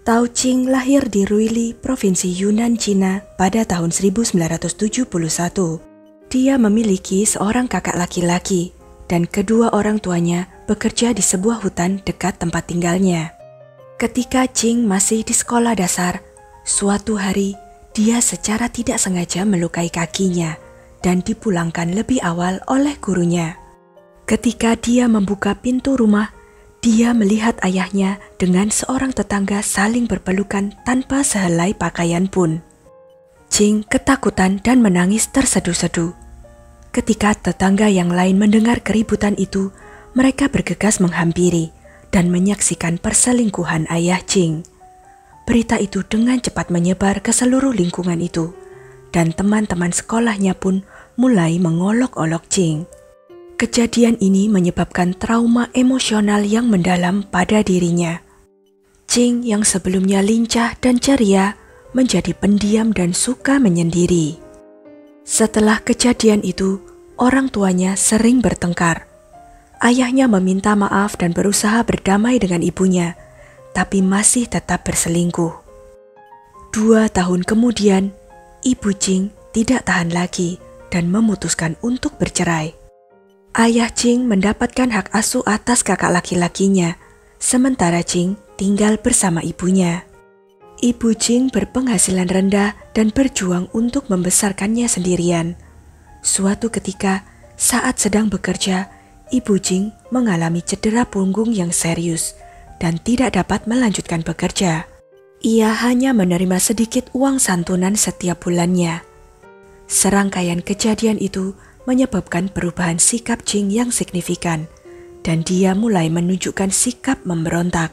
Tao Ching lahir di Ruili, Provinsi Yunnan, Cina pada tahun 1971. Dia memiliki seorang kakak laki-laki dan kedua orang tuanya bekerja di sebuah hutan dekat tempat tinggalnya. Ketika Ching masih di sekolah dasar, suatu hari dia secara tidak sengaja melukai kakinya dan dipulangkan lebih awal oleh gurunya. Ketika dia membuka pintu rumah, dia melihat ayahnya dengan seorang tetangga saling berpelukan tanpa sehelai pakaian pun. Ching ketakutan dan menangis terseduh-seduh. Ketika tetangga yang lain mendengar keributan itu, mereka bergegas menghampiri dan menyaksikan perselingkuhan ayah Ching. Berita itu dengan cepat menyebar ke seluruh lingkungan itu, dan teman-teman sekolahnya pun mulai mengolok-olok Ching. Kejadian ini menyebabkan trauma emosional yang mendalam pada dirinya. Ching yang sebelumnya lincah dan ceria menjadi pendiam dan suka menyendiri. Setelah kejadian itu, orang tuanya sering bertengkar. Ayahnya meminta maaf dan berusaha berdamai dengan ibunya, tapi masih tetap berselingkuh. 2 tahun kemudian, ibu Ching tidak tahan lagi dan memutuskan untuk bercerai. Ayah Ching mendapatkan hak asuh atas kakak laki-lakinya, sementara Ching tinggal bersama ibunya. Ibu Ching berpenghasilan rendah dan berjuang untuk membesarkannya sendirian. Suatu ketika, saat sedang bekerja, ibu Ching mengalami cedera punggung yang serius dan tidak dapat melanjutkan bekerja. Ia hanya menerima sedikit uang santunan setiap bulannya. Serangkaian kejadian itu menyebabkan perubahan sikap Ching yang signifikan, dan dia mulai menunjukkan sikap memberontak.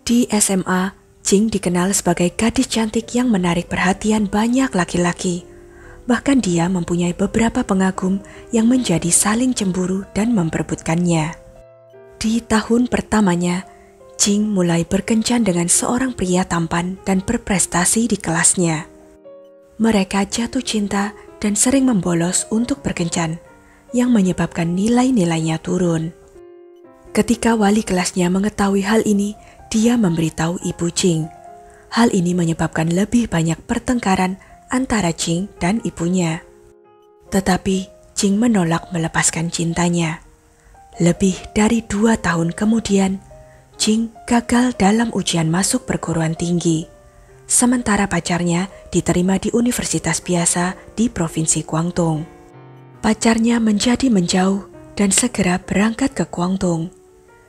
Di SMA, Ching dikenal sebagai gadis cantik yang menarik perhatian banyak laki-laki. Bahkan dia mempunyai beberapa pengagum yang menjadi saling cemburu dan memperebutkannya. Di tahun pertamanya, Ching mulai berkencan dengan seorang pria tampan dan berprestasi di kelasnya. Mereka jatuh cinta dan sering membolos untuk berkencan, yang menyebabkan nilai-nilainya turun. Ketika wali kelasnya mengetahui hal ini, dia memberitahu ibu Ching. Hal ini menyebabkan lebih banyak pertengkaran antara Ching dan ibunya. Tetapi Ching menolak melepaskan cintanya. Lebih dari 2 tahun kemudian, Ching gagal dalam ujian masuk perguruan tinggi. Sementara pacarnya diterima di universitas biasa di Provinsi Guangdong. Pacarnya menjadi menjauh dan segera berangkat ke Guangdong.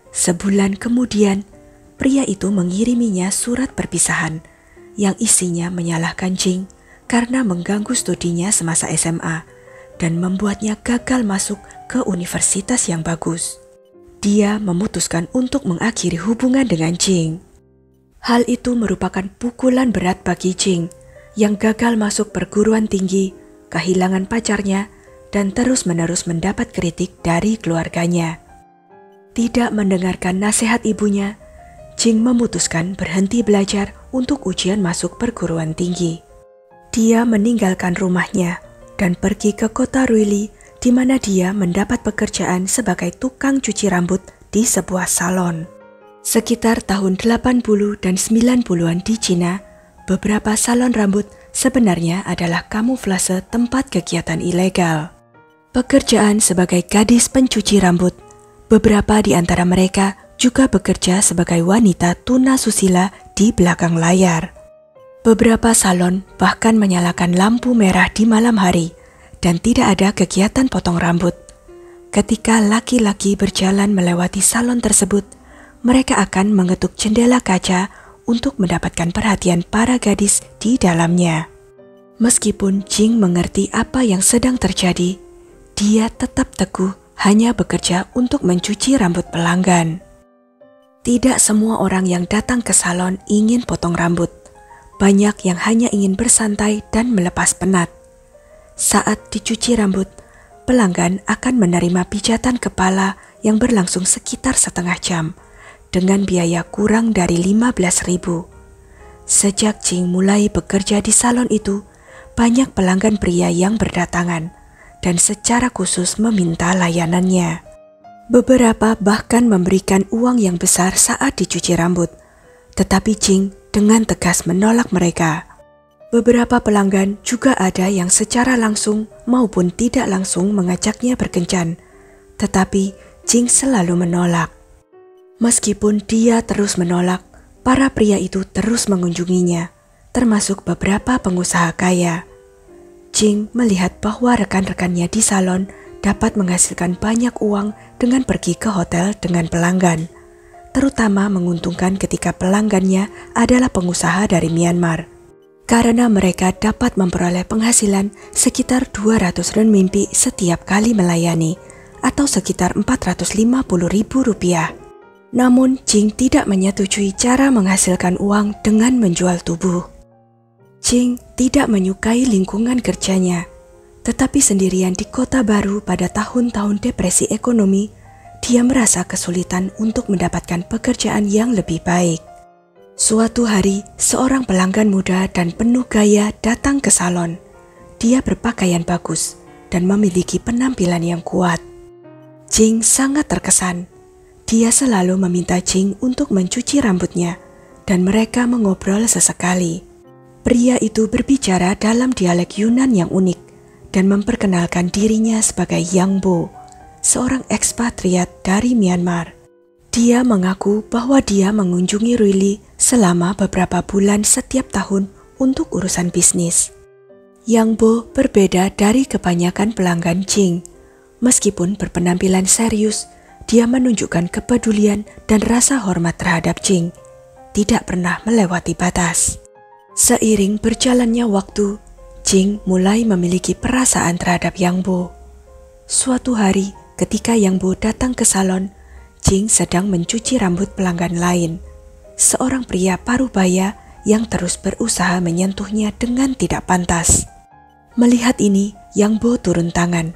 Sebulan kemudian, pria itu mengiriminya surat perpisahan yang isinya menyalahkan Ching karena mengganggu studinya semasa SMA dan membuatnya gagal masuk ke universitas yang bagus. Dia memutuskan untuk mengakhiri hubungan dengan Ching. Hal itu merupakan pukulan berat bagi Ching yang gagal masuk perguruan tinggi, kehilangan pacarnya, dan terus-menerus mendapat kritik dari keluarganya. Tidak mendengarkan nasihat ibunya, Ching memutuskan berhenti belajar untuk ujian masuk perguruan tinggi. Dia meninggalkan rumahnya dan pergi ke kota Ruili, di mana dia mendapat pekerjaan sebagai tukang cuci rambut di sebuah salon. Sekitar tahun 80 dan 90-an di Cina, beberapa salon rambut sebenarnya adalah kamuflase tempat kegiatan ilegal. Pekerjaan sebagai gadis pencuci rambut, beberapa di antara mereka juga bekerja sebagai wanita tunasusila di belakang layar. Beberapa salon bahkan menyalakan lampu merah di malam hari dan tidak ada kegiatan potong rambut. Ketika laki-laki berjalan melewati salon tersebut, mereka akan mengetuk jendela kaca untuk mendapatkan perhatian para gadis di dalamnya. Meskipun Ching mengerti apa yang sedang terjadi, dia tetap teguh hanya bekerja untuk mencuci rambut pelanggan. Tidak semua orang yang datang ke salon ingin potong rambut. Banyak yang hanya ingin bersantai dan melepas penat. Saat dicuci rambut, pelanggan akan menerima pijatan kepala yang berlangsung sekitar setengah jam dengan biaya kurang dari 15.000. Sejak Ching mulai bekerja di salon itu, banyak pelanggan pria yang berdatangan dan secara khusus meminta layanannya. Beberapa bahkan memberikan uang yang besar saat dicuci rambut. tetapi Jing dengan tegas menolak mereka. Beberapa pelanggan juga ada yang secara langsung maupun tidak langsung mengajaknya berkencan, tetapi Jing selalu menolak. Meskipun dia terus menolak, para pria itu terus mengunjunginya, termasuk beberapa pengusaha kaya. Jing melihat bahwa rekan-rekannya di salon dapat menghasilkan banyak uang dengan pergi ke hotel dengan pelanggan, terutama menguntungkan ketika pelanggannya adalah pengusaha dari Myanmar, karena mereka dapat memperoleh penghasilan sekitar 200 renminbi setiap kali melayani, atau sekitar 450.000 rupiah. Namun Jing tidak menyetujui cara menghasilkan uang dengan menjual tubuh. Jing tidak menyukai lingkungan kerjanya, tetapi sendirian di kota baru pada tahun-tahun depresi ekonomi, dia merasa kesulitan untuk mendapatkan pekerjaan yang lebih baik. Suatu hari, seorang pelanggan muda dan penuh gaya datang ke salon. Dia berpakaian bagus dan memiliki penampilan yang kuat. Jing sangat terkesan. Dia selalu meminta Jing untuk mencuci rambutnya, dan mereka mengobrol sesekali. Pria itu berbicara dalam dialek Yunan yang unik dan memperkenalkan dirinya sebagai Yang Bo, seorang ekspatriat dari Myanmar. Dia mengaku bahwa dia mengunjungi Ruili selama beberapa bulan setiap tahun untuk urusan bisnis. Yang Bo berbeda dari kebanyakan pelanggan Jing. Meskipun berpenampilan serius, dia menunjukkan kepedulian dan rasa hormat terhadap Jing, tidak pernah melewati batas. Seiring berjalannya waktu, Jing mulai memiliki perasaan terhadap Yang Bo. Suatu hari, ketika Yang Bo datang ke salon, Jing sedang mencuci rambut pelanggan lain, seorang pria parubaya yang terus berusaha menyentuhnya dengan tidak pantas. Melihat ini, Yang Bo turun tangan.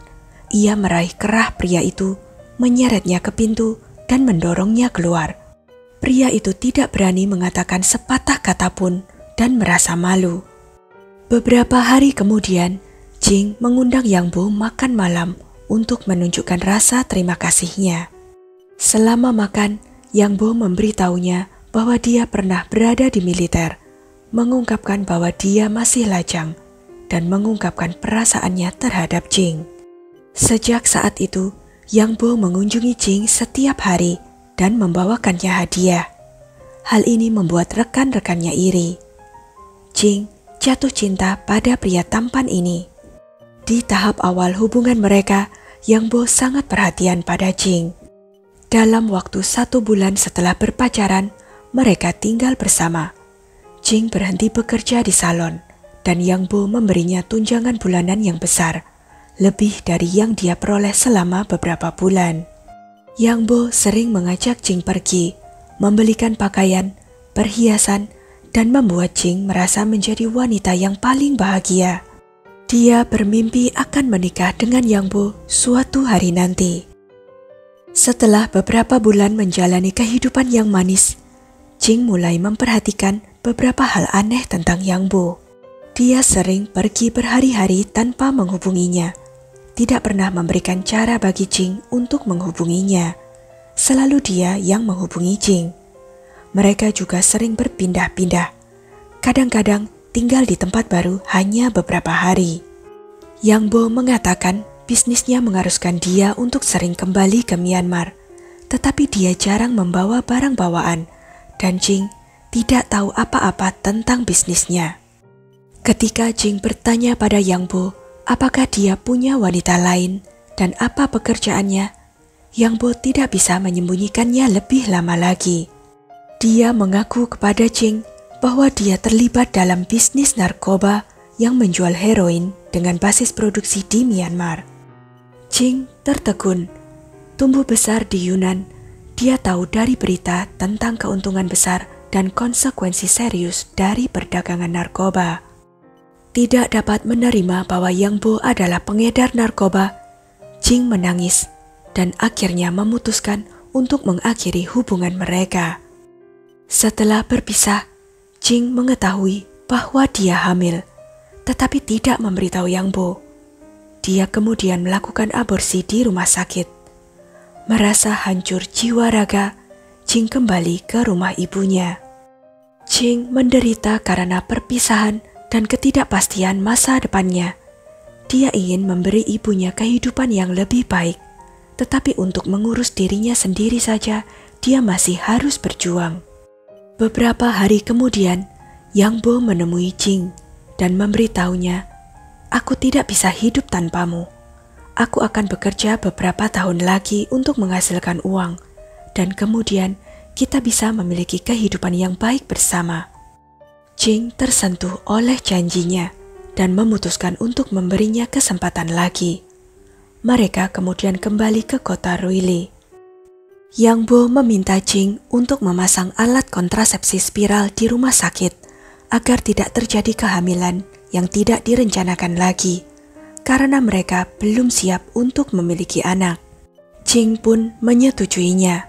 Ia meraih kerah pria itu, menyeretnya ke pintu, dan mendorongnya keluar. Pria itu tidak berani mengatakan sepatah kata pun dan merasa malu. Beberapa hari kemudian, Jing mengundang Yang Bo makan malam untuk menunjukkan rasa terima kasihnya. Selama makan, Yang Bo memberitahunya bahwa dia pernah berada di militer, mengungkapkan bahwa dia masih lajang, dan mengungkapkan perasaannya terhadap Jing. Sejak saat itu, Yang Bo mengunjungi Jing setiap hari dan membawakannya hadiah. Hal ini membuat rekan-rekannya iri. Jing jatuh cinta pada pria tampan ini. Di tahap awal hubungan mereka, Yang Bo sangat perhatian pada Jing. Dalam waktu 1 bulan setelah berpacaran, mereka tinggal bersama. Jing berhenti bekerja di salon, dan Yang Bo memberinya tunjangan bulanan yang besar, lebih dari yang dia peroleh selama beberapa bulan. Yang Bo sering mengajak Jing pergi, membelikan pakaian, perhiasan, dan membuat Jing merasa menjadi wanita yang paling bahagia. Dia bermimpi akan menikah dengan Yang Bo suatu hari nanti. Setelah beberapa bulan menjalani kehidupan yang manis, Jing mulai memperhatikan beberapa hal aneh tentang Yang Bo. Dia sering pergi berhari-hari tanpa menghubunginya, tidak pernah memberikan cara bagi Jing untuk menghubunginya. Selalu dia yang menghubungi Jing. Mereka juga sering berpindah-pindah, kadang-kadang tinggal di tempat baru hanya beberapa hari. Yang Bo mengatakan bisnisnya mengharuskan dia untuk sering kembali ke Myanmar, tetapi dia jarang membawa barang bawaan, dan Jing tidak tahu apa-apa tentang bisnisnya. Ketika Jing bertanya pada Yang Bo apakah dia punya wanita lain dan apa pekerjaannya, Yang Bo tidak bisa menyembunyikannya lebih lama lagi. Dia mengaku kepada Jing bahwa dia terlibat dalam bisnis narkoba yang menjual heroin dengan basis produksi di Myanmar. Jing tertegun. Tumbuh besar di Yunan, dia tahu dari berita tentang keuntungan besar dan konsekuensi serius dari perdagangan narkoba. Tidak dapat menerima bahwa Yang Bo adalah pengedar narkoba, Jing menangis dan akhirnya memutuskan untuk mengakhiri hubungan mereka. Setelah berpisah, Jing mengetahui bahwa dia hamil, tetapi tidak memberitahu Yang Bo. Dia kemudian melakukan aborsi di rumah sakit. Merasa hancur jiwa raga, Jing kembali ke rumah ibunya. Jing menderita karena perpisahan dan ketidakpastian masa depannya. Dia ingin memberi ibunya kehidupan yang lebih baik, tetapi untuk mengurus dirinya sendiri saja, dia masih harus berjuang. Beberapa hari kemudian, Yang Bo menemui Jing dan memberitahunya, "Aku tidak bisa hidup tanpamu. Aku akan bekerja beberapa tahun lagi untuk menghasilkan uang, dan kemudian kita bisa memiliki kehidupan yang baik bersama." Jing tersentuh oleh janjinya dan memutuskan untuk memberinya kesempatan lagi. Mereka kemudian kembali ke kota Ruili. Yang Bo meminta Jing untuk memasang alat kontrasepsi spiral di rumah sakit agar tidak terjadi kehamilan yang tidak direncanakan lagi, karena mereka belum siap untuk memiliki anak. Jing pun menyetujuinya.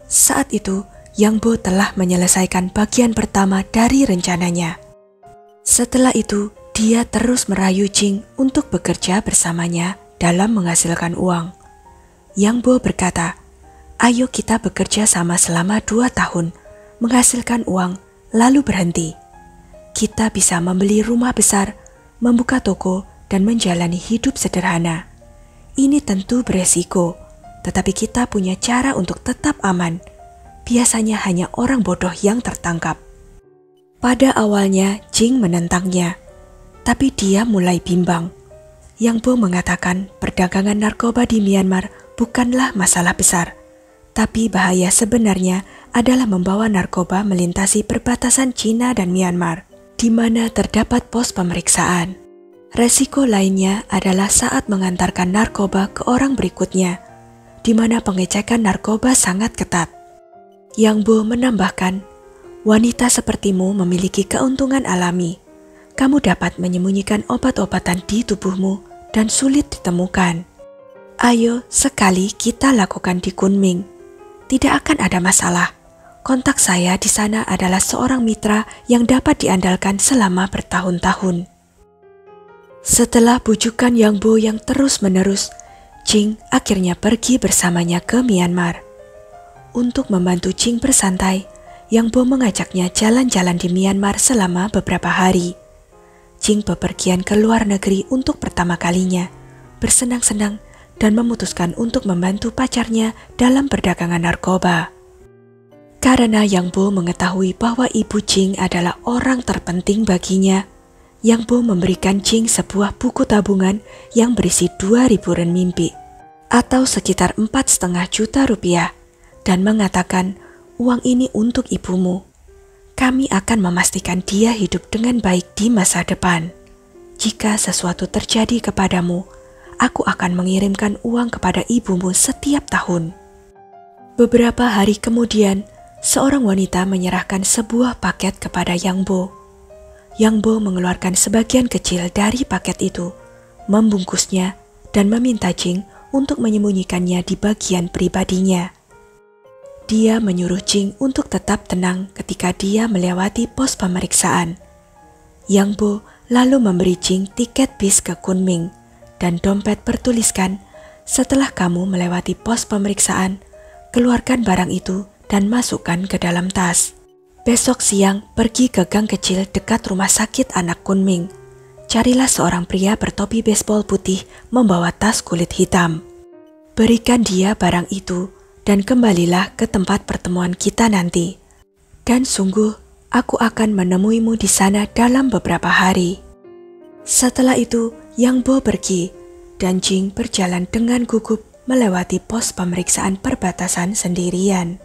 Saat itu, Yang Bo telah menyelesaikan bagian pertama dari rencananya. Setelah itu, dia terus merayu Jing untuk bekerja bersamanya dalam menghasilkan uang. Yang Bo berkata, "Ayo kita bekerja sama selama 2 tahun, menghasilkan uang, lalu berhenti. Kita bisa membeli rumah besar, membuka toko, dan menjalani hidup sederhana. Ini tentu beresiko, tetapi kita punya cara untuk tetap aman. Biasanya hanya orang bodoh yang tertangkap." Pada awalnya Jing menentangnya, tapi dia mulai bimbang. Yang Bo mengatakan perdagangan narkoba di Myanmar bukanlah masalah besar, tapi bahaya sebenarnya adalah membawa narkoba melintasi perbatasan Cina dan Myanmar, di mana terdapat pos pemeriksaan. Resiko lainnya adalah saat mengantarkan narkoba ke orang berikutnya, di mana pengecekan narkoba sangat ketat. Yang Bo menambahkan, "Wanita sepertimu memiliki keuntungan alami. Kamu dapat menyembunyikan obat-obatan di tubuhmu dan sulit ditemukan. Ayo sekali kita lakukan di Kunming. Tidak akan ada masalah. Kontak saya di sana adalah seorang mitra yang dapat diandalkan selama bertahun-tahun." Setelah bujukan Yang Bo yang terus-menerus, Jing akhirnya pergi bersamanya ke Myanmar. Untuk membantu Jing bersantai, Yang Bo mengajaknya jalan-jalan di Myanmar selama beberapa hari. Jing bepergian ke luar negeri untuk pertama kalinya, bersenang-senang dan memutuskan untuk membantu pacarnya dalam perdagangan narkoba. Karena Yang Bo mengetahui bahwa ibu Jing adalah orang terpenting baginya, Yang Bo memberikan Jing sebuah buku tabungan yang berisi 2.000 renminbi, atau sekitar 4,5 juta rupiah, dan mengatakan, "Uang ini untuk ibumu. Kami akan memastikan dia hidup dengan baik di masa depan. Jika sesuatu terjadi kepadamu, aku akan mengirimkan uang kepada ibumu setiap tahun." Beberapa hari kemudian, seorang wanita menyerahkan sebuah paket kepada Yang Bo. Yang Bo mengeluarkan sebagian kecil dari paket itu, membungkusnya, dan meminta Jing untuk menyembunyikannya di bagian pribadinya. Dia menyuruh Jing untuk tetap tenang ketika dia melewati pos pemeriksaan. Yang Bo lalu memberi Jing tiket bis ke Kunming dan dompet bertuliskan, "Setelah kamu melewati pos pemeriksaan, keluarkan barang itu dan masukkan ke dalam tas. Besok siang pergi ke gang kecil dekat rumah sakit anak Kunming. Carilah seorang pria bertopi baseball putih membawa tas kulit hitam. Berikan dia barang itu dan kembalilah ke tempat pertemuan kita nanti. Dan sungguh, aku akan menemuimu di sana dalam beberapa hari." Setelah itu, Yang Bo pergi, dan Jing berjalan dengan gugup melewati pos pemeriksaan perbatasan sendirian.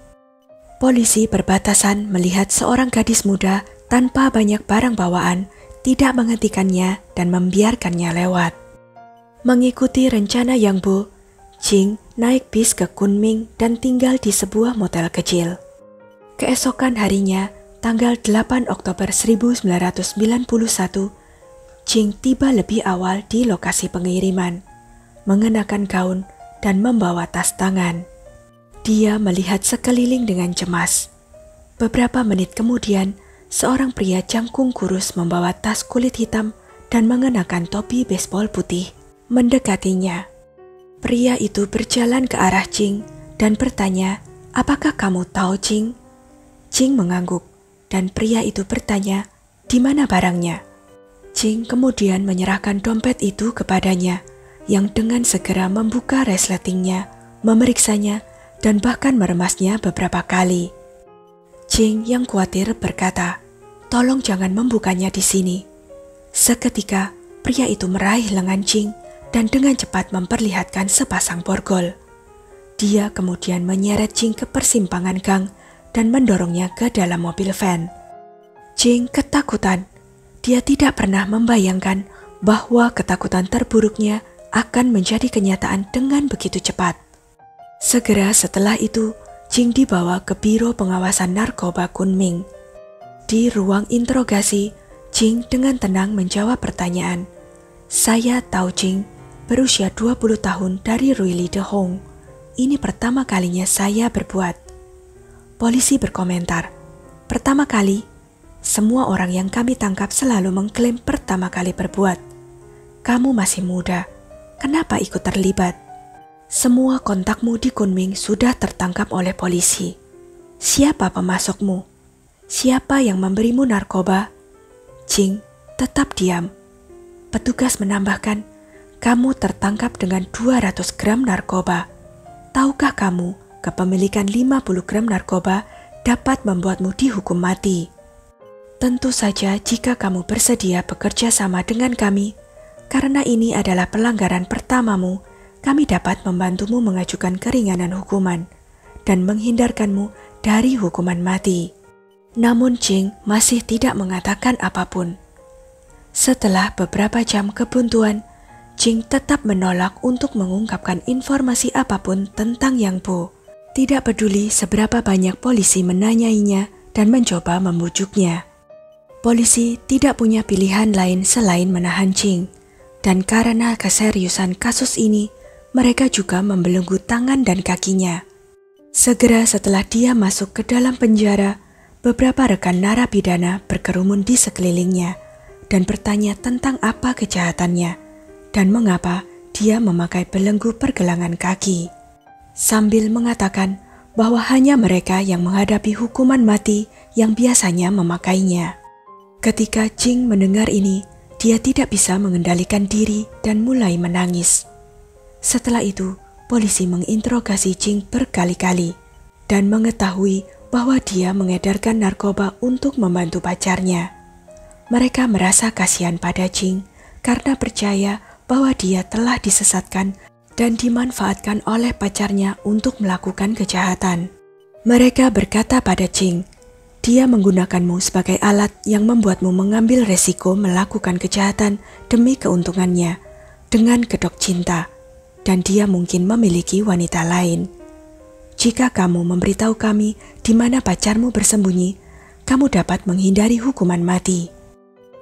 Polisi perbatasan melihat seorang gadis muda tanpa banyak barang bawaan, tidak menghentikannya dan membiarkannya lewat. Mengikuti rencana Yang Bo, Jing naik bis ke Kunming dan tinggal di sebuah motel kecil. Keesokan harinya, tanggal 8 Oktober 1991, Jing tiba lebih awal di lokasi pengiriman, mengenakan gaun dan membawa tas tangan. Dia melihat sekeliling dengan cemas. Beberapa menit kemudian, seorang pria jangkung kurus membawa tas kulit hitam dan mengenakan topi baseball putih mendekatinya. Pria itu berjalan ke arah Jing dan bertanya, "Apakah kamu tahu Jing?" Jing mengangguk. dan pria itu bertanya, "Di mana barangnya?" Jing kemudian menyerahkan dompet itu kepadanya, yang dengan segera membuka resletingnya, memeriksanya, dan bahkan meremasnya beberapa kali. Jing yang khawatir berkata, "Tolong jangan membukanya di sini." Seketika, pria itu meraih lengan Jing dan dengan cepat memperlihatkan sepasang borgol. Dia kemudian menyeret Jing ke persimpangan gang dan mendorongnya ke dalam mobil van. Jing ketakutan. Dia tidak pernah membayangkan bahwa ketakutan terburuknya akan menjadi kenyataan dengan begitu cepat. Segera setelah itu, Jing dibawa ke Biro Pengawasan Narkoba Kunming. Di ruang interogasi, Jing dengan tenang menjawab pertanyaan. "Saya Tao Jing, berusia 20 tahun dari Ruili De Hong. Ini pertama kalinya saya berbuat." Polisi berkomentar, "Pertama kali, semua orang yang kami tangkap selalu mengklaim pertama kali berbuat. Kamu masih muda, kenapa ikut terlibat? Semua kontakmu di Kunming sudah tertangkap oleh polisi. Siapa pemasokmu? Siapa yang memberimu narkoba?" Jing tetap diam. Petugas menambahkan, "Kamu tertangkap dengan 200 gram narkoba. Tahukah kamu, kepemilikan 50 gram narkoba dapat membuatmu dihukum mati. Tentu saja jika kamu bersedia bekerja sama dengan kami, karena ini adalah pelanggaran pertamamu, kami dapat membantumu mengajukan keringanan hukuman dan menghindarkanmu dari hukuman mati." Namun Jing masih tidak mengatakan apapun. Setelah beberapa jam kebuntuan, Jing tetap menolak untuk mengungkapkan informasi apapun tentang Yang Po. Tidak peduli seberapa banyak polisi menanyainya dan mencoba membujuknya. Polisi tidak punya pilihan lain selain menahan Jing, dan karena keseriusan kasus ini, mereka juga membelenggu tangan dan kakinya. Segera setelah dia masuk ke dalam penjara, beberapa rekan narapidana berkerumun di sekelilingnya dan bertanya tentang apa kejahatannya dan mengapa dia memakai belenggu pergelangan kaki, sambil mengatakan bahwa hanya mereka yang menghadapi hukuman mati yang biasanya memakainya. Ketika Jing mendengar ini, dia tidak bisa mengendalikan diri dan mulai menangis. Setelah itu, polisi menginterogasi Jing berkali-kali dan mengetahui bahwa dia mengedarkan narkoba untuk membantu pacarnya. Mereka merasa kasihan pada Jing karena percaya bahwa dia telah disesatkan dan dimanfaatkan oleh pacarnya untuk melakukan kejahatan. Mereka berkata pada Jing, "Dia menggunakanmu sebagai alat yang membuatmu mengambil resiko melakukan kejahatan demi keuntungannya dengan kedok cinta, dan dia mungkin memiliki wanita lain. Jika kamu memberitahu kami di mana pacarmu bersembunyi, kamu dapat menghindari hukuman mati."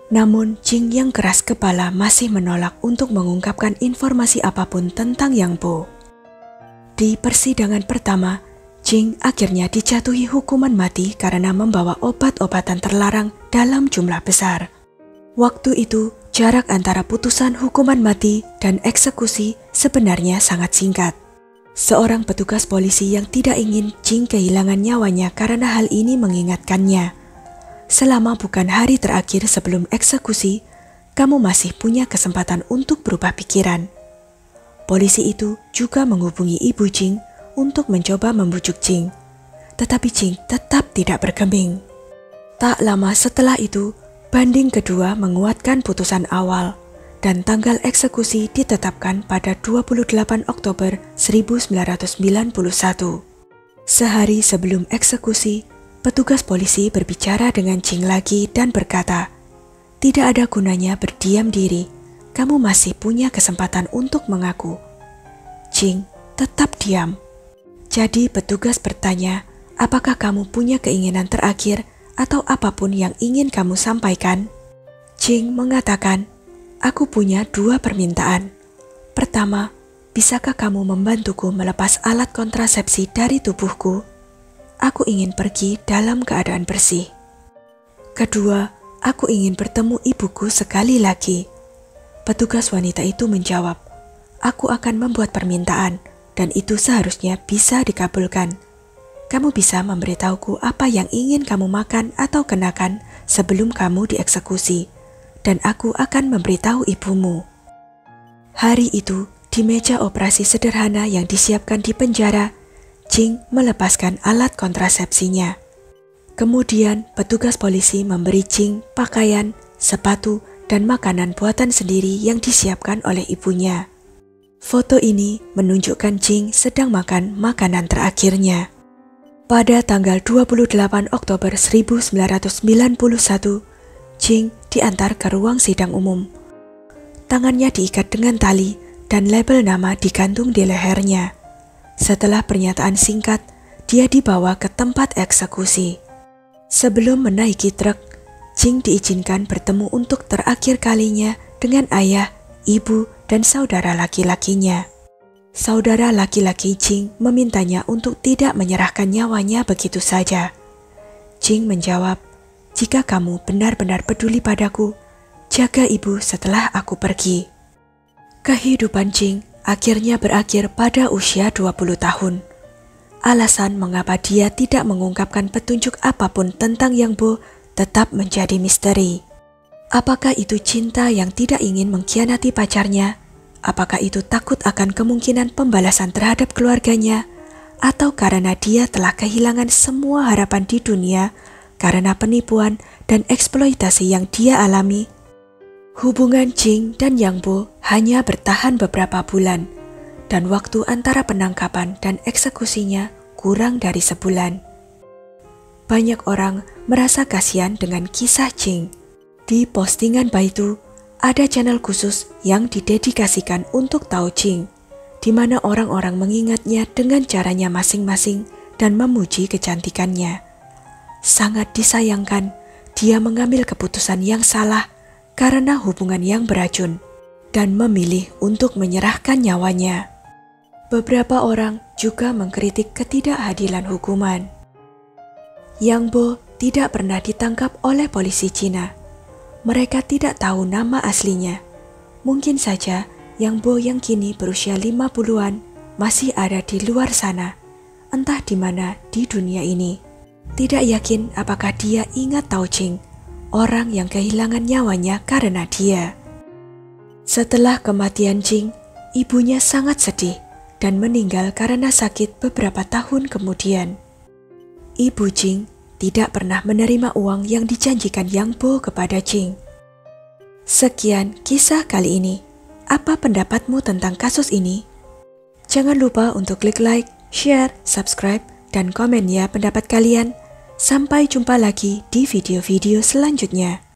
Namun Jing yang keras kepala masih menolak untuk mengungkapkan informasi apapun tentang Yang Po. Di persidangan pertama, Jing akhirnya dijatuhi hukuman mati karena membawa obat-obatan terlarang dalam jumlah besar. Waktu itu, jarak antara putusan hukuman mati dan eksekusi sebenarnya sangat singkat. Seorang petugas polisi yang tidak ingin Jing kehilangan nyawanya karena hal ini mengingatkannya, "Selama bukan hari terakhir sebelum eksekusi, kamu masih punya kesempatan untuk berubah pikiran." Polisi itu juga menghubungi ibu Jing untuk mencoba membujuk Jing, tetapi Jing tetap tidak bergeming. Tak lama setelah itu, banding kedua menguatkan putusan awal, dan tanggal eksekusi ditetapkan pada 28 Oktober 1991. Sehari sebelum eksekusi, petugas polisi berbicara dengan Jing lagi dan berkata, "Tidak ada gunanya berdiam diri, kamu masih punya kesempatan untuk mengaku." Jing tetap diam. Jadi petugas bertanya, "Apakah kamu punya keinginan terakhir atau apapun yang ingin kamu sampaikan?" Jing mengatakan, "Aku punya 2 permintaan. Pertama, bisakah kamu membantuku melepas alat kontrasepsi dari tubuhku? Aku ingin pergi dalam keadaan bersih. Kedua, aku ingin bertemu ibuku sekali lagi." Petugas wanita itu menjawab, "Aku akan membuat permintaan dan itu seharusnya bisa dikabulkan. kamu bisa memberitahuku apa yang ingin kamu makan atau kenakan sebelum kamu dieksekusi, dan aku akan memberitahu ibumu. Hari itu, di meja operasi sederhana yang disiapkan di penjara, Jing melepaskan alat kontrasepsinya. Kemudian, petugas polisi memberi Jing pakaian, sepatu, dan makanan buatan sendiri yang disiapkan oleh ibunya. Foto ini menunjukkan Jing sedang makan makanan terakhirnya. Pada tanggal 28 Oktober 1991, Jing diantar ke ruang sidang umum. Tangannya diikat dengan tali dan label nama digantung di lehernya. Setelah pernyataan singkat, dia dibawa ke tempat eksekusi. Sebelum menaiki truk, Jing diizinkan bertemu untuk terakhir kalinya dengan ayah, ibu, dan saudara laki-lakinya. Saudara laki-laki Jing memintanya untuk tidak menyerahkan nyawanya begitu saja. Jing menjawab, "Jika kamu benar-benar peduli padaku, jaga ibu setelah aku pergi." Kehidupan Jing akhirnya berakhir pada usia 20 tahun. Alasan mengapa dia tidak mengungkapkan petunjuk apapun tentang Yang Bo tetap menjadi misteri. Apakah itu cinta yang tidak ingin mengkhianati pacarnya? Apakah itu takut akan kemungkinan pembalasan terhadap keluarganya? Atau karena dia telah kehilangan semua harapan di dunia karena penipuan dan eksploitasi yang dia alami? Hubungan Jing dan Yang Bo hanya bertahan beberapa bulan, dan waktu antara penangkapan dan eksekusinya kurang dari sebulan. Banyak orang merasa kasihan dengan kisah Jing. Di postingan Baidu, ada channel khusus yang didedikasikan untuk Tao Jing, di mana orang-orang mengingatnya dengan caranya masing-masing dan memuji kecantikannya. Sangat disayangkan, dia mengambil keputusan yang salah karena hubungan yang beracun dan memilih untuk menyerahkan nyawanya. Beberapa orang juga mengkritik ketidakadilan hukuman. Yang Bo tidak pernah ditangkap oleh polisi Cina. Mereka tidak tahu nama aslinya. Mungkin saja Yang Bo yang kini berusia 50-an masih ada di luar sana, entah di mana di dunia ini. Tidak yakin apakah dia ingat Tao Jing, orang yang kehilangan nyawanya karena dia. Setelah kematian Jing, ibunya sangat sedih dan meninggal karena sakit beberapa tahun kemudian. Ibu Jing tidak pernah menerima uang yang dijanjikan Yang Bo kepada Jing. Sekian kisah kali ini. Apa pendapatmu tentang kasus ini? Jangan lupa untuk klik like, share, subscribe, dan komen ya pendapat kalian. Sampai jumpa lagi di video-video selanjutnya.